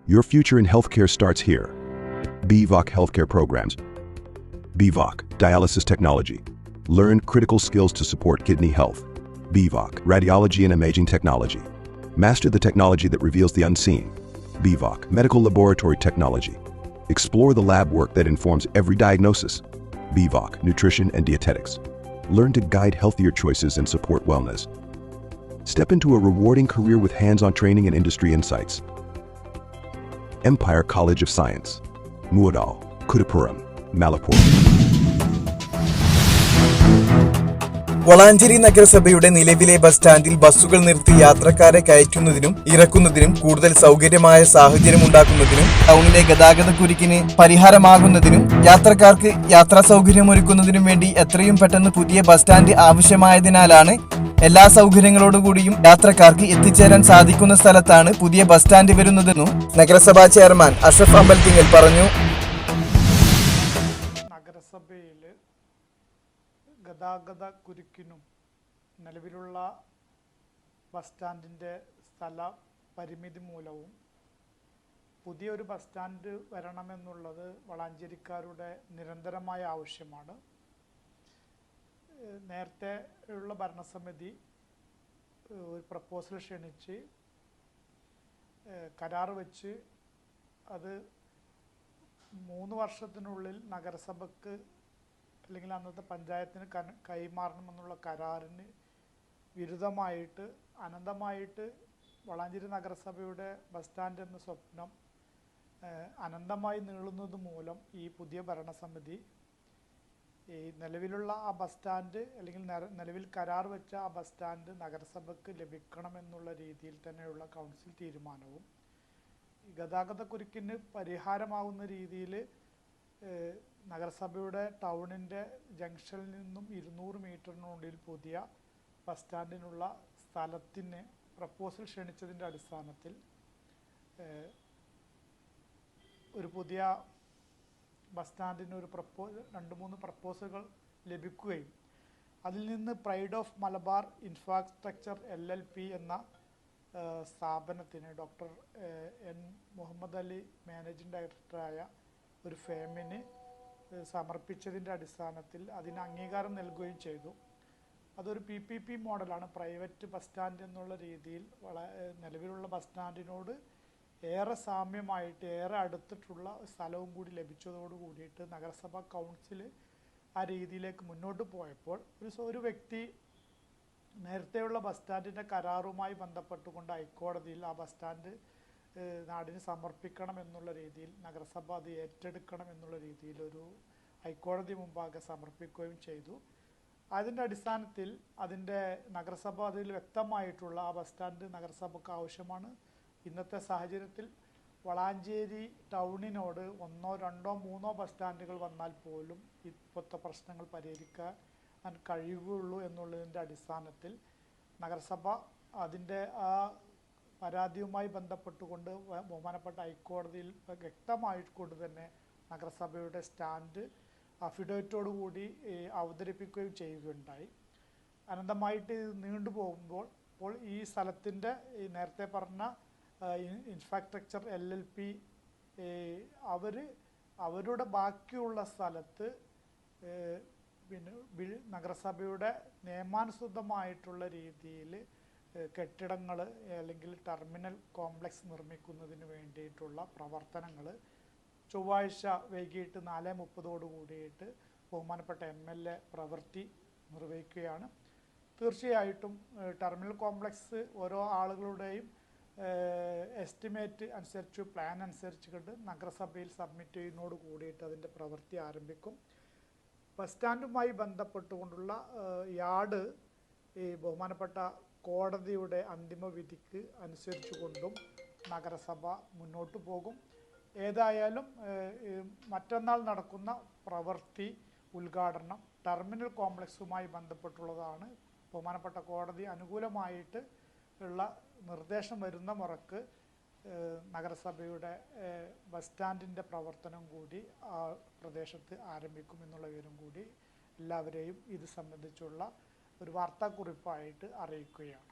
Your future in healthcare starts here. BVOC Healthcare Programs. BVOC, Dialysis Technology. Learn critical skills to support kidney health. BVOC, Radiology and Imaging Technology. Master the technology that reveals the unseen. BVOC, Medical Laboratory Technology. Explore the lab work that informs every diagnosis. BVOC, Nutrition and Dietetics. Learn to guide healthier choices and support wellness. Step into a rewarding career with hands-on training and industry insights. Empire College of Science. Muadal, Kudapuram, Malapur. Valanchery നഗരസഭയുടെ നിലവിലെ bus സ്റ്റാൻഡിൽ ബസ്സുകൾ നിർത്തി യാത്രക്കാരെ കയറ്റുന്നതിനും ഇറക്കുന്നതിനും കൂടുതൽ സൗകര്യമായ സാഹചര്യം ഉണ്ടാക്കുന്നതിനും ടൗണിലെ ഗതാഗതക്കുരുക്കിന് പരിഹാരമാകുന്നതിനും യാത്രക്കാർക്ക് യാത്രാ സൗകര്യമൊരുക്കുന്നതിനും വേണ്ടി എത്രയും പെട്ടെന്ന് പുതിയ ബസ് സ്റ്റാൻഡ് ആവശ്യമായതിനാലാണ് എല്ലാ സൗകര്യങ്ങളോടുകൂടിയും യാത്രക്കാർക്ക് എത്തിച്ചേരാൻ സാധിക്കുന്ന സ്ഥലത്താണ് പുതിയ ബസ് സ്റ്റാൻഡ് വരുന്നതെന്നും നഗരസഭാ ചെയർമാൻ അഷ്റഫ് അമ്പലത്തിങ്ങൽ പറഞ്ഞു. ഗതാഗത കുരുക്കിനും നിലവിലുള്ള ബസ് സ്റ്റാൻഡിൻ്റെ സ്ഥല പരിമിതി മൂലവും പുതിയൊരു ബസ് സ്റ്റാൻഡ് വരണമെന്നുള്ളത് വളാഞ്ചേരിക്കാരുടെ നിരന്തരമായ ആവശ്യമാണ്. നേരത്തെ ഉള്ള ഭരണസമിതി ഒരു പ്രപ്പോസൽ ക്ഷണിച്ച് കരാർ വെച്ച് അത് 3 വർഷത്തിനുള്ളിൽ നഗരസഭയ്ക്ക് അല്ലെങ്കിൽ അന്നത്തെ പഞ്ചായത്തിന് കൈമാറണമെന്നുള്ള കരാറിന് വിരുദ്ധമായിട്ട് അനന്തമായിട്ട് വളാഞ്ചേരി നഗരസഭയുടെ ബസ് സ്റ്റാൻഡ് എന്ന സ്വപ്നം അനന്തമായി നീളുന്നത് മൂലം ഈ പുതിയ ഭരണസമിതി ഈ നിലവിലുള്ള ആ ബസ് സ്റ്റാൻഡ് അല്ലെങ്കിൽ നിലവിൽ കരാർ വെച്ച ആ ബസ് സ്റ്റാൻഡ് നഗരസഭയ്ക്ക് ലഭിക്കണമെന്നുള്ള രീതിയിൽ തന്നെയുള്ള കൗൺസിൽ തീരുമാനവും ഗതാഗതക്കുരുക്കിന് പരിഹാരമാകുന്ന രീതിയിൽ നഗരസഭയുടെ ടൗണിൻ്റെ ജംഗ്ഷനിൽ നിന്നും 200 മീറ്ററിനുള്ളിൽ പുതിയ ബസ് സ്റ്റാൻഡിനുള്ള സ്ഥലത്തിന് പ്രപ്പോസൽ ക്ഷണിച്ചതിൻ്റെ അടിസ്ഥാനത്തിൽ ഒരു പുതിയ ബസ് സ്റ്റാൻഡിന് ഒരു 2-3 പ്രപ്പോസലുകൾ ലഭിക്കുകയും അതിൽ നിന്ന് Pride of Malabar Infrastructure LLP എന്ന സ്ഥാപനത്തിന് doctor N Muhammad Ali managing ഡയറക്ടറായ ഒരു ഫേമിന് സമർപ്പിച്ചതിൻ്റെ അടിസ്ഥാനത്തിൽ അതിന് അംഗീകാരം നൽകുകയും ചെയ്തു. അതൊരു PPP മോഡലാണ്. പ്രൈവറ്റ് ബസ് സ്റ്റാൻഡ് എന്നുള്ള രീതിയിൽ നിലവിലുള്ള ബസ് സ്റ്റാൻഡിനോട് ഏറെ സാമ്യമായിട്ട് ഏറെ അടുത്തിട്ടുള്ള സ്ഥലവും കൂടി ലഭിച്ചതോട് കൂടിയിട്ട് നഗരസഭാ കൗൺസിൽ ആ രീതിയിലേക്ക് മുന്നോട്ട് പോയപ്പോൾ ഒരു വ്യക്തി നേരത്തെയുള്ള ബസ് സ്റ്റാൻഡിൻ്റെ കരാറുമായി ബന്ധപ്പെട്ടുകൊണ്ട് ഹൈക്കോടതിയിൽ ആ ബസ് സ്റ്റാൻഡ് നാടിന് സമർപ്പിക്കണം എന്നുള്ള രീതിയിൽ നഗരസഭ അത് ഏറ്റെടുക്കണം എന്നുള്ള രീതിയിൽ ഒരു ഹൈക്കോടതി മുമ്പാകെ സമർപ്പിക്കുകയും ചെയ്തു. അതിൻ്റെ അടിസ്ഥാനത്തിൽ അതിൻ്റെ നഗരസഭ അതിൽ വ്യക്തമായിട്ടുള്ള ആ ബസ് സ്റ്റാൻഡ് നഗരസഭയ്ക്ക് ആവശ്യമാണ്. ഇന്നത്തെ സാഹചര്യത്തിൽ വളാഞ്ചേരി ടൗണിനോട് 1, 2, 3 ബസ് സ്റ്റാൻഡുകൾ വന്നാൽ പോലും ഇപ്പോഴത്തെ പ്രശ്നങ്ങൾ പരിഹരിക്കാൻ കഴിയുകയുള്ളൂ എന്നുള്ളതിൻ്റെ അടിസ്ഥാനത്തിൽ നഗരസഭ അതിൻ്റെ ആ പരാതിയുമായി ബന്ധപ്പെട്ടുകൊണ്ട് ബഹുമാനപ്പെട്ട ഹൈക്കോടതിയിൽ വ്യക്തമായിക്കൊണ്ട് തന്നെ നഗരസഭയുടെ സ്റ്റാൻഡ് അഫിഡവിറ്റോടു കൂടി അവതരിപ്പിക്കുകയും ചെയ്യുകയുണ്ടായി. അനന്തമായിട്ട് നീണ്ടുപോകുമ്പോൾ ഈ സ്ഥലത്തിൻ്റെ ഈ നേരത്തെ പറഞ്ഞ ഇൻഫ്രാസ്ട്രക്ചർ LLP അവരുടെ ബാക്കിയുള്ള സ്ഥലത്ത് പിന്നെ നഗരസഭയുടെ നിയമാനുസൃതമായിട്ടുള്ള രീതിയിൽ കെട്ടിടങ്ങൾ അല്ലെങ്കിൽ ടെർമിനൽ കോംപ്ലക്സ് നിർമ്മിക്കുന്നതിന് വേണ്ടിയിട്ടുള്ള പ്രവർത്തനങ്ങൾ ചൊവ്വാഴ്ച വൈകിട്ട് 4:30 കൂടിയിട്ട് ബഹുമാനപ്പെട്ട MLA പ്രവൃത്തി നിർവഹിക്കുകയാണ്. തീർച്ചയായിട്ടും ടെർമിനൽ കോംപ്ലക്സ് ഓരോ ആളുകളുടെയും എസ്റ്റിമേറ്റ് അനുസരിച്ച് പ്ലാൻ അനുസരിച്ചുകൊണ്ട് നഗരസഭയിൽ സബ്മിറ്റ് ചെയ്യുന്നതോട് കൂടിയിട്ട് അതിൻ്റെ പ്രവൃത്തി ആരംഭിക്കും. ബസ് സ്റ്റാൻഡുമായി ബന്ധപ്പെട്ടുകൊണ്ടുള്ള യാർഡ് ഈ ബഹുമാനപ്പെട്ട കോടതിയുടെ അന്തിമ വിധിക്ക് അനുസരിച്ചുകൊണ്ടും നഗരസഭ മുന്നോട്ട് പോകും. ഏതായാലും മറ്റന്നാൾ നടക്കുന്ന പ്രവൃത്തി ഉദ്ഘാടനം ടെർമിനൽ കോംപ്ലക്സുമായി ബന്ധപ്പെട്ടുള്ളതാണ്. ബഹുമാനപ്പെട്ട കോടതി അനുകൂലമായിട്ട് ഉള്ള നിർദ്ദേശം വരുന്ന മുറക്ക് നഗരസഭയുടെ ബസ് സ്റ്റാൻഡിൻ്റെ പ്രവർത്തനം കൂടി ആ പ്രദേശത്ത് ആരംഭിക്കുമെന്നുള്ള വിവരം കൂടി എല്ലാവരെയും ഇത് സംബന്ധിച്ചുള്ള ഒരു വാർത്താക്കുറിപ്പായിട്ട് അറിയിക്കുകയാണ്.